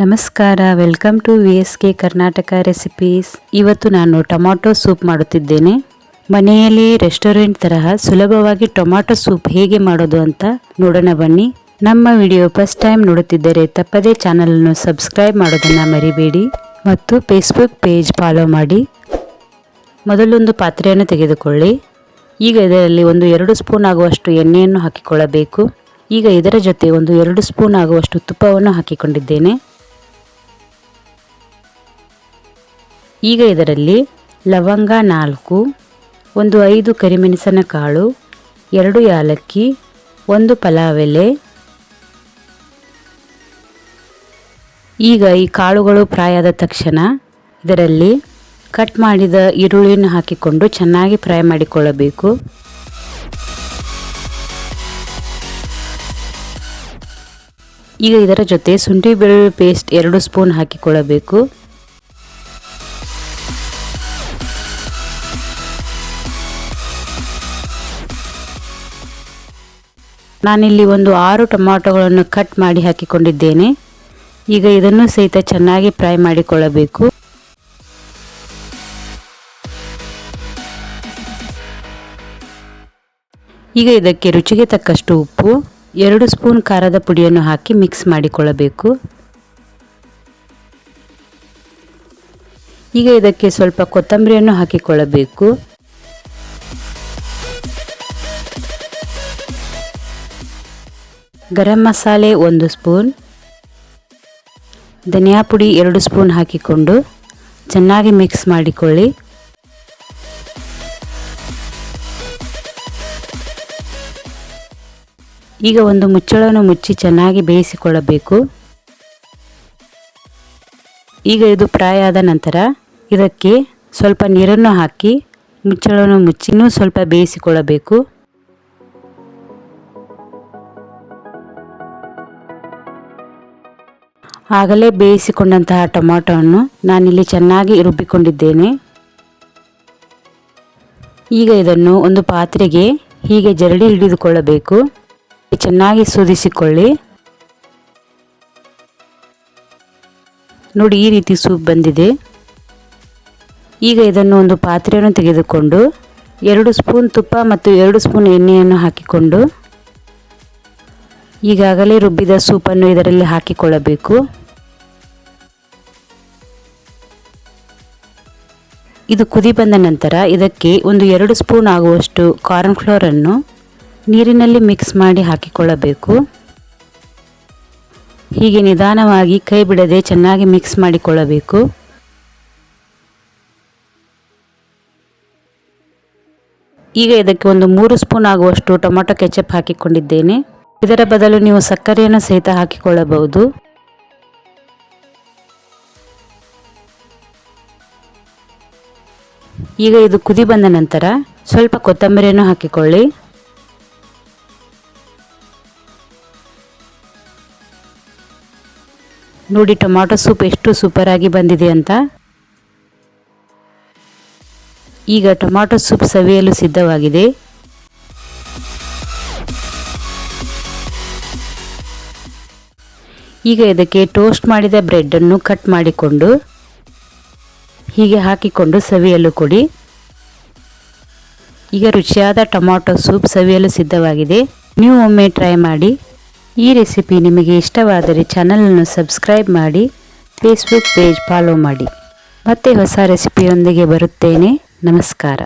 ನಮಸ್ಕಾರ, welcome to VSK Karnataka recipes. ಇವತ್ತು ನಾನು ಟೊಮ್ಯಾಟೊ ಸೂಪ್ ಮಾಡುತ್ತಿದ್ದೇನೆ. ಮನೆಯಲ್ಲಿ ರೆಸ್ಟೋರೆಂಟ್ ತರಹ ಸುಲಭವಾಗಿ ಟೊಮ್ಯಾಟೊ ಸೂಪ್ ಹೇಗೆ ಮಾಡೋದು ಅಂತ ನೋಡೋಣ ಬನ್ನಿ. ನಮ್ಮ ವಿಡಿಯೋ ಫಸ್ಟ್ ಟೈಮ್ ನೋಡುತ್ತಿದ್ದರೆ ತಪ್ಪದೇ ಚಾನಲ್ ಅನ್ನು ಸಬ್ಸ್ಕ್ರೈಬ್ ಮಾಡೋದನ್ನ ಮರಿಬೇಡಿ ಮತ್ತು ಫೇಸ್ಬುಕ್ ಪೇಜ್ ಫಾಲೋ ಮಾಡಿ. ಮೊದಲೊಂದು ಪಾತ್ರೆಯನ್ನು ತೆಗೆದುಕೊಳ್ಳಿ. ಈಗ ಇದರಲ್ಲಿ 2 ಸ್ಪೂನ್ ಆಗುವಷ್ಟು ಎಣ್ಣೆಯನ್ನು ಹಾಕಿಕೊಳ್ಳಬೇಕು. ಈಗ ಇದರ ಜೊತೆ 2 ಸ್ಪೂನ್ ಆಗುವಷ್ಟು ತುಪ್ಪವನ್ನು ಹಾಕಿಕೊಂಡಿದ್ದೇನೆ. ಈಗ ಇದರಲ್ಲಿ ಲವಂಗ 4, 5 ಕರಿಮೆಣಸಿನ ಕಾಳು, 2 ಯಾಲಕ್ಕಿ, 1 ಪಲಾವ್ ಎಲೆ. ಈಗ ಈ ಕಾಳುಗಳು ಫ್ರೈ ಆದ ತಕ್ಷಣ ಇದರಲ್ಲಿ ಕಟ್ ಮಾಡಿದ ಈರುಳ್ಳಿಯನ್ನು ಹಾಕಿಕೊಂಡು ಚೆನ್ನಾಗಿ ಫ್ರೈ ಮಾಡಿಕೊಳ್ಳಬೇಕು. ಈಗ ಇದರ ಜೊತೆ ಶುಂಠಿ ಬೆಳ್ಳುಳ್ಳಿ ಪೇಸ್ಟ್ 2 ಸ್ಪೂನ್ ಹಾಕಿಕೊಳ್ಳಬೇಕು. ನಾನಿಲ್ಲಿ 6 ಟೊಮ್ಯಾಟೊಗಳನ್ನು ಕಟ್ ಮಾಡಿ ಹಾಕಿಕೊಂಡಿದ್ದೇನೆ. ಈಗ ಇದನ್ನು ಸಹಿತ ಚೆನ್ನಾಗಿ ಫ್ರೈ ಮಾಡಿಕೊಳ್ಳಬೇಕು. ಈಗ ಇದಕ್ಕೆ ರುಚಿಗೆ ತಕ್ಕಷ್ಟು ಉಪ್ಪು, 2 ಸ್ಪೂನ್ ಖಾರದ ಪುಡಿಯನ್ನು ಹಾಕಿ ಮಿಕ್ಸ್ ಮಾಡಿಕೊಳ್ಳಬೇಕು. ಈಗ ಇದಕ್ಕೆ ಸ್ವಲ್ಪ ಕೊತ್ತಂಬರಿಯನ್ನು ಹಾಕಿಕೊಳ್ಳಬೇಕು. ಗರಂ ಮಸಾಲೆ 1 ಸ್ಪೂನ್, ಧನಿಯಾ ಪುಡಿ 2 ಸ್ಪೂನ್ ಹಾಕಿಕೊಂಡು ಚೆನ್ನಾಗಿ ಮಿಕ್ಸ್ ಮಾಡಿಕೊಳ್ಳಿ. ಈಗ ಒಂದು ಮುಚ್ಚಳವನ್ನು ಮುಚ್ಚಿ ಚೆನ್ನಾಗಿ ಬೇಯಿಸಿಕೊಳ್ಳಬೇಕು. ಈಗ ಇದು ಫ್ರೈ ಆದ ನಂತರ ಇದಕ್ಕೆ ಸ್ವಲ್ಪ ನೀರನ್ನು ಹಾಕಿ ಮುಚ್ಚಳವನ್ನು ಮುಚ್ಚಿ ಇನ್ನೂ ಸ್ವಲ್ಪ ಬೇಯಿಸಿಕೊಳ್ಳಬೇಕು. ಆಗಲೇ ಬೇಯಿಸಿಕೊಂಡಂತಹ ಟೊಮ್ಯಾಟೊವನ್ನು ನಾನಿಲ್ಲಿ ಚೆನ್ನಾಗಿ ರುಬ್ಬಿಕೊಂಡಿದ್ದೇನೆ. ಈಗ ಇದನ್ನು ಒಂದು ಪಾತ್ರೆಗೆ ಹೀಗೆ ಜರಡಿ ಹಿಡಿದುಕೊಳ್ಳಬೇಕು. ಚೆನ್ನಾಗಿ ಸೋದಿಸಿಕೊಳ್ಳಿ. ನೋಡಿ, ಈ ರೀತಿ ಸೂಪ್ ಬಂದಿದೆ. ಈಗ ಇದನ್ನು ಒಂದು ಪಾತ್ರೆಯನ್ನು ತೆಗೆದುಕೊಂಡು 2 ಸ್ಪೂನ್ ತುಪ್ಪ ಮತ್ತು 2 ಸ್ಪೂನ್ ಎಣ್ಣೆಯನ್ನು ಹಾಕಿಕೊಂಡು ಈಗಾಗಲೇ ರುಬ್ಬಿದ ಸೂಪನ್ನು ಇದರಲ್ಲಿ ಹಾಕಿಕೊಳ್ಳಬೇಕು. ಇದು ಕುದಿ ಬಂದ ನಂತರ ಇದಕ್ಕೆ 2 ಸ್ಪೂನ್ ಆಗುವಷ್ಟು ಕಾರ್ನ್ ಫ್ಲೋರ್ ಅನ್ನು ನೀರಿನಲ್ಲಿ ಮಿಕ್ಸ್ ಮಾಡಿ ಹಾಕಿಕೊಳ್ಳಬೇಕು. ಹೀಗೆ ನಿಧಾನವಾಗಿ ಕೈ ಬಿಡದೆ ಚೆನ್ನಾಗಿ ಮಿಕ್ಸ್ ಮಾಡಿಕೊಳ್ಳಬೇಕು. ಈಗ ಇದಕ್ಕೆ 3 ಸ್ಪೂನ್ ಆಗುವಷ್ಟು ಟೊಮ್ಯಾಟೊ ಕೆಚಪ್ ಹಾಕಿಕೊಂಡಿದ್ದೇನೆ. ಇದರ ಬದಲು ನೀವು ಸಕ್ಕರೆಯನ್ನು ಸಹಿತ ಹಾಕಿಕೊಳ್ಳಬಹುದು. ಈಗ ಇದು ಕುದಿ ಬಂದ ನಂತರ ಸ್ವಲ್ಪ ಕೊತ್ತಂಬರಿಯನ್ನು ಹಾಕಿಕೊಳ್ಳಿ. ನೋಡಿ, ಟೊಮ್ಯಾಟೊ ಸೂಪ್ ಎಷ್ಟು ಸೂಪರ್ ಆಗಿ ಬಂದಿದೆ ಅಂತ. ಈಗ ಟೊಮ್ಯಾಟೊ ಸೂಪ್ ಸವಿಯಲು ಸಿದ್ಧವಾಗಿದೆ. ಈಗ ಇದಕ್ಕೆ ಟೋಸ್ಟ್ ಮಾಡಿದ ಬ್ರೆಡ್ ಅನ್ನು ಕಟ್ ಮಾಡಿಕೊಂಡು ಹೀಗೆ ಹಾಕಿಕೊಂಡು ಸವಿಯಲು ಕೊಡಿ. ಈಗ ರುಚಿಯಾದ ಟೊಮ್ಯಾಟೊ ಸೂಪ್ ಸವಿಯಲು ಸಿದ್ಧವಾಗಿದೆ. ನೀವು ಒಮ್ಮೆ ಟ್ರೈ ಮಾಡಿ. ಈ ರೆಸಿಪಿ ನಿಮಗೆ ಇಷ್ಟವಾದರೆ ಚಾನಲನ್ನು ಸಬ್ಸ್ಕ್ರೈಬ್ ಮಾಡಿ, ಫೇಸ್ಬುಕ್ ಪೇಜ್ ಫಾಲೋ ಮಾಡಿ. ಮತ್ತೆ ಹೊಸ ರೆಸಿಪಿಯೊಂದಿಗೆ ಬರುತ್ತೇನೆ. ನಮಸ್ಕಾರ.